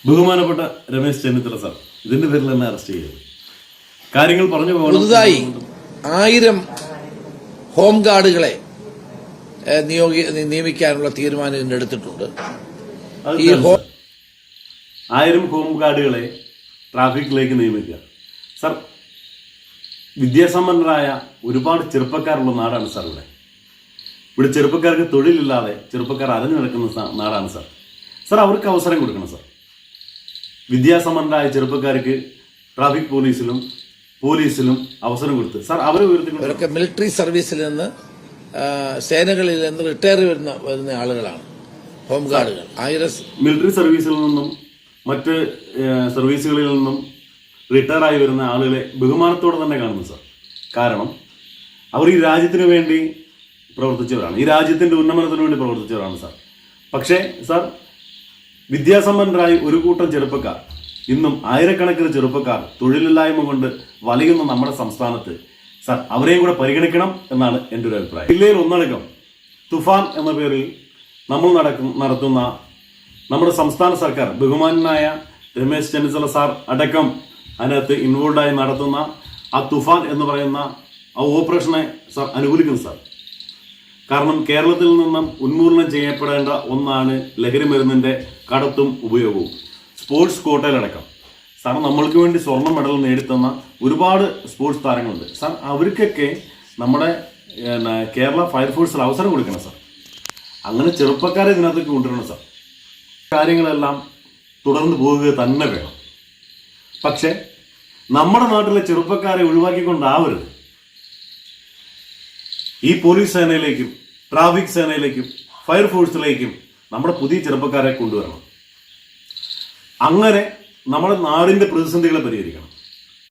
ബഹുമാനപ്പെട്ട രമേശ് ചെന്നിത്തല സാർ ഇതിന്റെ പേരിൽ തന്നെ അറസ്റ്റ് ചെയ്തത് കാര്യങ്ങൾ പറഞ്ഞു പോകണം. പുതുതായി 1000 ഹോം ഗാർഡുകളെ നിയമിക്കാനുള്ള തീരുമാനം ഇന്ന് എടുത്തിട്ടുണ്ട്. ഈ 1000 ഹോം ഗാർഡുകളെ ട്രാഫിക്കിലേക്ക് നിയമിക്കുക. സാർ, വിദ്യാസമ്പന്നരായ ഒരുപാട് ചെറുപ്പക്കാരുള്ള നാടാണ് സാർ. ഇവിടെ ചെറുപ്പക്കാർക്ക് തൊഴിലില്ലാതെ ചെറുപ്പക്കാർ അലഞ്ഞു നടക്കുന്ന നാടാണ് സാർ. സാർ, അവർക്ക് അവസരം കൊടുക്കണം സാർ. വിദ്യാസമ്പന്നരായ ചെറുപ്പക്കാർക്ക് ട്രാഫിക് പോലീസിലും അവസരം കൊടുത്ത് സാർ അവരൊക്കെ മിലിറ്ററി സർവീസിൽ നിന്ന് സേനകളിൽ നിന്ന് റിട്ടയർ വരുന്ന ആളുകളാണ് ഹോം ഗാർഡുകൾ. മിലിറ്ററി സർവീസിൽ നിന്നും മറ്റ് സർവീസുകളിൽ നിന്നും റിട്ടയർ ആയി വരുന്ന ആളുകളെ ബഹുമാനത്തോടെ തന്നെ കാണുന്നു സാർ. കാരണം അവർ ഈ രാജ്യത്തിന് വേണ്ടി പ്രവർത്തിച്ചവരാണ്, ഈ രാജ്യത്തിന്റെ ഉന്നമനത്തിന് വേണ്ടി പ്രവർത്തിച്ചവരാണ് സാർ. പക്ഷേ സാർ, വിദ്യാസമ്പന്നരായ ഒരു കൂട്ടം ചെറുപ്പക്കാർ, ഇന്നും ആയിരക്കണക്കിന് ചെറുപ്പക്കാർ തൊഴിലില്ലായ്മ കൊണ്ട് വലയുന്ന നമ്മുടെ സംസ്ഥാനത്ത് സാർ അവരെയും കൂടെ പരിഗണിക്കണം എന്നാണ് എൻ്റെ ഒരു അഭിപ്രായം. ജില്ലയിൽ ഒന്നടക്കം തുഫാൻ എന്ന പേരിൽ നമ്മൾ നടത്തുന്ന നമ്മുടെ സംസ്ഥാന സർക്കാർ, ബഹുമാനായ രമേശ് ചെന്നിത്തല സാർ അടക്കം അതിനകത്ത് ഇൻവോൾവായി നടത്തുന്ന ആ തുഫാൻ എന്ന് പറയുന്ന ആ ഓപ്പറേഷനെ സാർ അനുകൂലിക്കുന്നു സാർ. കാരണം കേരളത്തിൽ നിന്നും ഉന്മൂലനം ചെയ്യപ്പെടേണ്ട ഒന്നാണ് ലഹരി മരുന്നിന്റെ കടത്തും ഉപയോഗവും. സ്പോർട്സ് കോട്ടയിലടക്കം സാർ നമ്മൾക്ക് വേണ്ടി സ്വർണ്ണ മെഡൽ നേടിത്തന്ന ഒരുപാട് സ്പോർട്സ് താരങ്ങളുണ്ട് സാർ. അവർക്കൊക്കെ നമ്മുടെ കേരള ഫയർഫോഴ്സിൽ അവസരം കൊടുക്കണം സാർ. അങ്ങനെ ചെറുപ്പക്കാരെ ഇതിനകത്തേക്ക് കൊണ്ടുവരണം സാർ. കാര്യങ്ങളെല്ലാം തുടർന്ന് പോവുക തന്നെ വേണം. പക്ഷെ നമ്മുടെ നാട്ടിലെ ചെറുപ്പക്കാരെ ഒഴിവാക്കിക്കൊണ്ടാവരുത് ഈ പോലീസ് സേനയിലേക്കും ട്രാഫിക് സേനയിലേക്കും ഫയർഫോഴ്സിലേക്കും നമ്മുടെ പുതിയ ചെറുപ്പക്കാരെ കൊണ്ടുവരണം. അങ്ങനെ നമ്മുടെ നാടിന്റെ പ്രതിസന്ധികളെ പരിഹരിക്കണം.